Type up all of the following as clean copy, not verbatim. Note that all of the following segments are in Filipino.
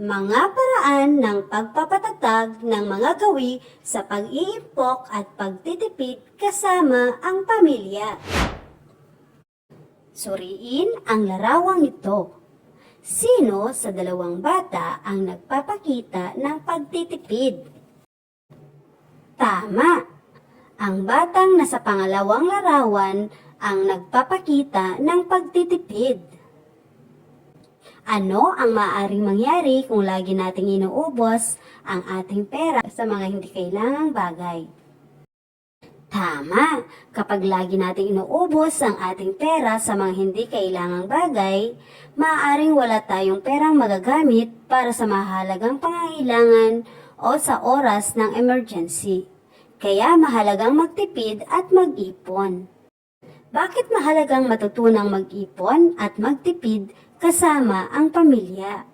Mga paraan ng pagpapatatag ng mga gawi sa pag-iimpok at pagtitipid kasama ang pamilya. Suriin ang larawang ito. Sino sa dalawang bata ang nagpapakita ng pagtitipid? Tama! Ang batang nasa pangalawang larawan ang nagpapakita ng pagtitipid. Ano ang maaaring mangyari kung lagi nating inuubos ang ating pera sa mga hindi kailangang bagay? Tama! Kapag lagi nating inuubos ang ating pera sa mga hindi kailangang bagay, maaaring wala tayong perang magagamit para sa mahalagang pangangailangan o sa oras ng emergency. Kaya mahalagang magtipid at mag-ipon. Bakit mahalagang matutunang mag-ipon at magtipid kasama ang pamilya?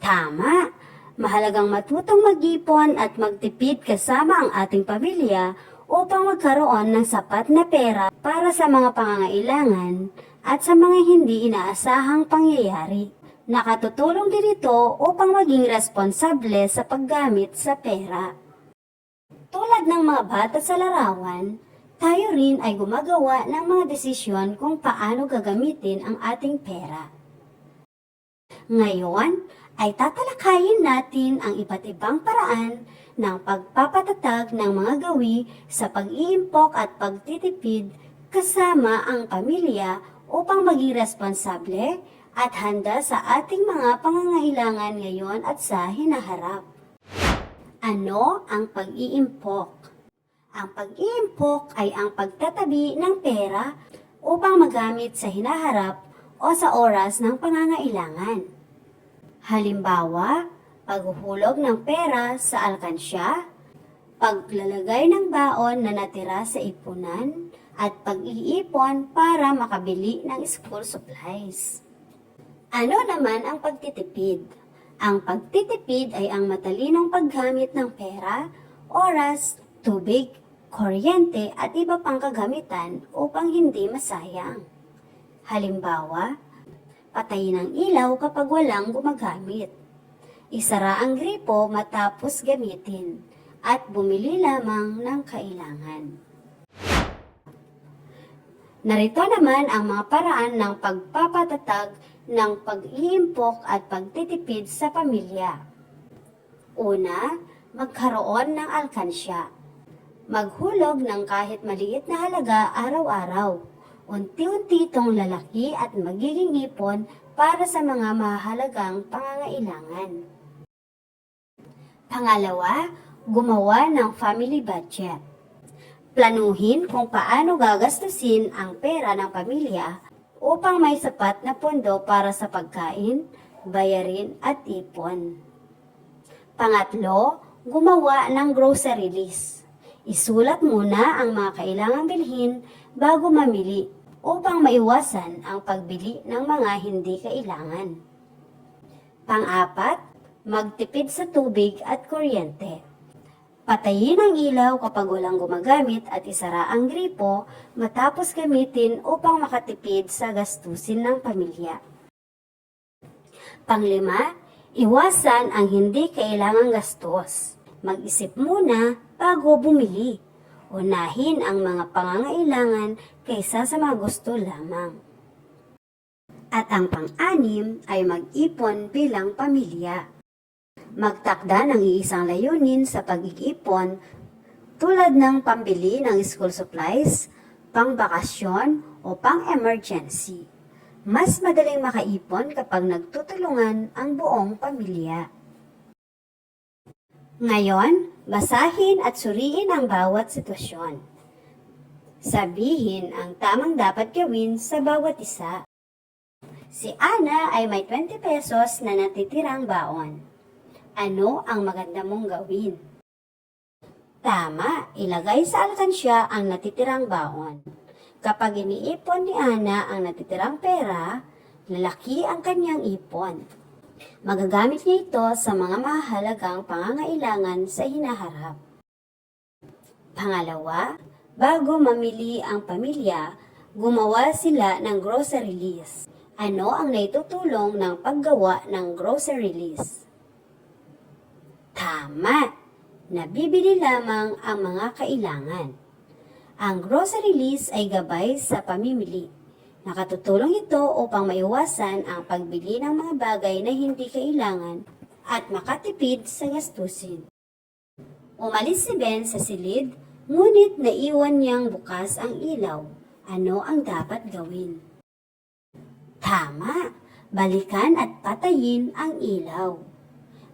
Tama! Mahalagang matutong mag-ipon at magtipid kasama ang ating pamilya upang magkaroon ng sapat na pera para sa mga pangangailangan at sa mga hindi inaasahang pangyayari. Nakatutulong din ito upang maging responsable sa paggamit sa pera. Tulad ng mga bata sa larawan, tayo rin ay gumagawa ng mga desisyon kung paano gagamitin ang ating pera. Ngayon ay tatalakayin natin ang iba't ibang paraan ng pagpapatatag ng mga gawi sa pag-iimpok at pagtitipid kasama ang pamilya upang maging responsable at handa sa ating mga pangangailangan ngayon at sa hinaharap. Ano ang pag-iimpok? Ang pag-iimpok ay ang pagtatabi ng pera upang magamit sa hinaharap o sa oras ng pangangailangan. Halimbawa, paghuhulog ng pera sa alkansya, paglalagay ng baon na natira sa ipunan, at pag-iipon para makabili ng school supplies. Ano naman ang pagtitipid? Ang pagtitipid ay ang matalinong paggamit ng pera, oras, tubig, kuryente at iba pang kagamitan upang hindi masayang. Halimbawa, patayin ang ilaw kapag walang gumagamit. Isara ang gripo matapos gamitin at bumili lamang ng kailangan. Narito naman ang mga paraan ng pagpapatatag ng pag-iimpok at pagtitipid sa pamilya. Una, magkaroon ng alkansya. Maghulog ng kahit maliit na halaga araw-araw. Unti-unti itong lalaki at magiging ipon para sa mga mahalagang pangangailangan. Pangalawa, gumawa ng family budget. Planuhin kung paano gagastusin ang pera ng pamilya upang may sapat na pondo para sa pagkain, bayarin at ipon. Pangatlo, gumawa ng grocery list. Isulat muna ang mga kailangang bilhin bago mamili upang maiwasan ang pagbili ng mga hindi kailangan. Pang-apat, magtipid sa tubig at kuryente. Patayin ang ilaw kapag walang gumagamit at isara ang gripo matapos gamitin upang makatipid sa gastusin ng pamilya. Panglima, iwasan ang hindi kailangang gastos. Mag-isip muna bago bumili. Unahin ang mga pangangailangan kaysa sa mga gusto lamang. At ang pang-anim ay mag-ipon bilang pamilya. Magtakda ng iisang layunin sa pag-iipon tulad ng pambili ng school supplies, pang-bakasyon o pang-emergency. Mas madaling makaipon kapag nagtutulungan ang buong pamilya. Ngayon, basahin at suriin ang bawat sitwasyon. Sabihin ang tamang dapat gawin sa bawat isa. Si Ana ay may 20 pesos na natitirang baon. Ano ang maganda mong gawin? Tama, ilagay sa alkansya ang natitirang baon. Kapag iniipon ni Ana ang natitirang pera, lalaki ang kanyang ipon. Magagamit niya ito sa mga mahalagang pangangailangan sa hinaharap. Pangalawa, bago mamili ang pamilya, gumawa sila ng grocery list. Ano ang naitutulong ng paggawa ng grocery list? Tama! Nabibili lamang ang mga kailangan. Ang grocery list ay gabay sa pamimili. Nakatutulong ito upang maiwasan ang pagbili ng mga bagay na hindi kailangan at makatipid sa gastusin. Umalis si Ben sa silid, ngunit naiwan niyang bukas ang ilaw. Ano ang dapat gawin? Tama! Balikan at patayin ang ilaw.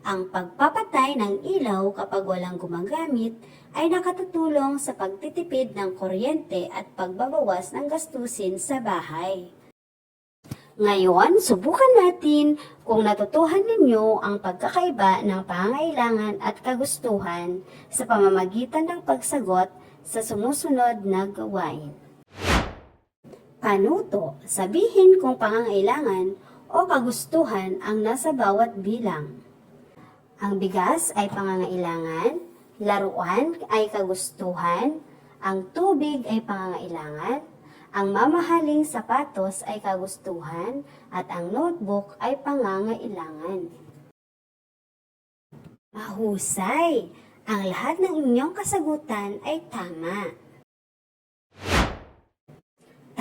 Ang pagpapatay ng ilaw kapag walang gumagamit ay nakatutulong sa pagtitipid ng kuryente at pagbabawas ng gastusin sa bahay. Ngayon, subukan natin kung natutuhan ninyo ang pagkakaiba ng pangangailangan at kagustuhan sa pamamagitan ng pagsagot sa sumusunod na gawain. Panuto, sabihin kung pangangailangan o kagustuhan ang nasa bawat bilang. Ang bigas ay pangangailangan, laruan ay kagustuhan, ang tubig ay pangangailangan, ang mamahaling sapatos ay kagustuhan, at ang notebook ay pangangailangan. Mahusay! Ang lahat ng inyong kasagutan ay tama.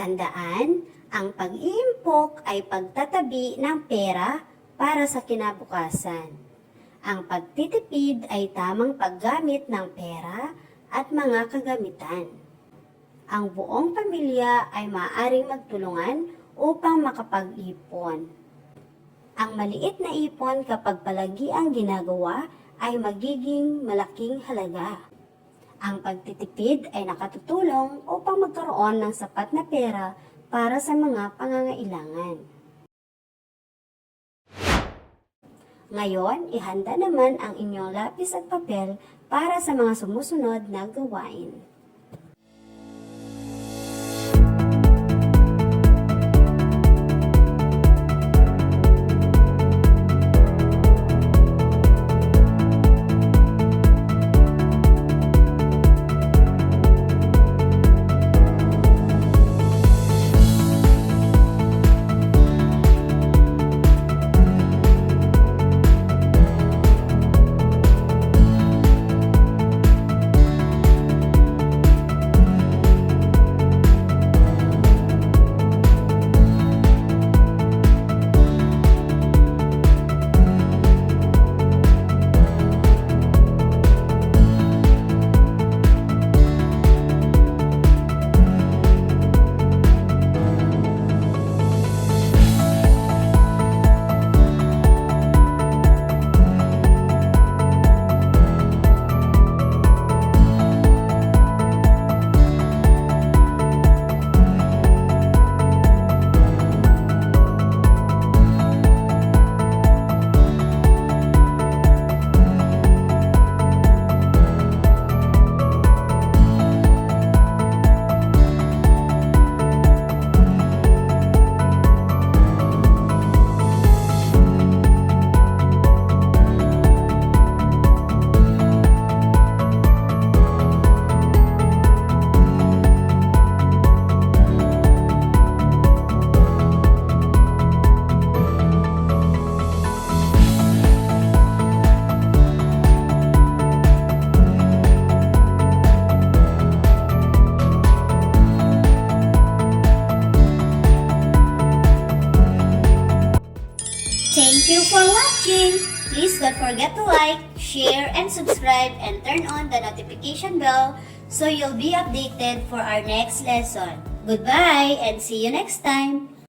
Tandaan, ang pag-iimpok ay pagtatabi ng pera para sa kinabukasan. Ang pagtitipid ay tamang paggamit ng pera at mga kagamitan. Ang buong pamilya ay maaaring magtulungan upang makapag-ipon. Ang maliit na ipon kapag palagi ang ginagawa ay magiging malaking halaga. Ang pagtitipid ay nakatutulong upang magkaroon ng sapat na pera para sa mga pangangailangan. Ngayon, ihanda naman ang inyong lapis at papel para sa mga sumusunod na gawain. Thank you for watching! Please don't forget to like, share, and subscribe and turn on the notification bell so you'll be updated for our next lesson. Goodbye and see you next time!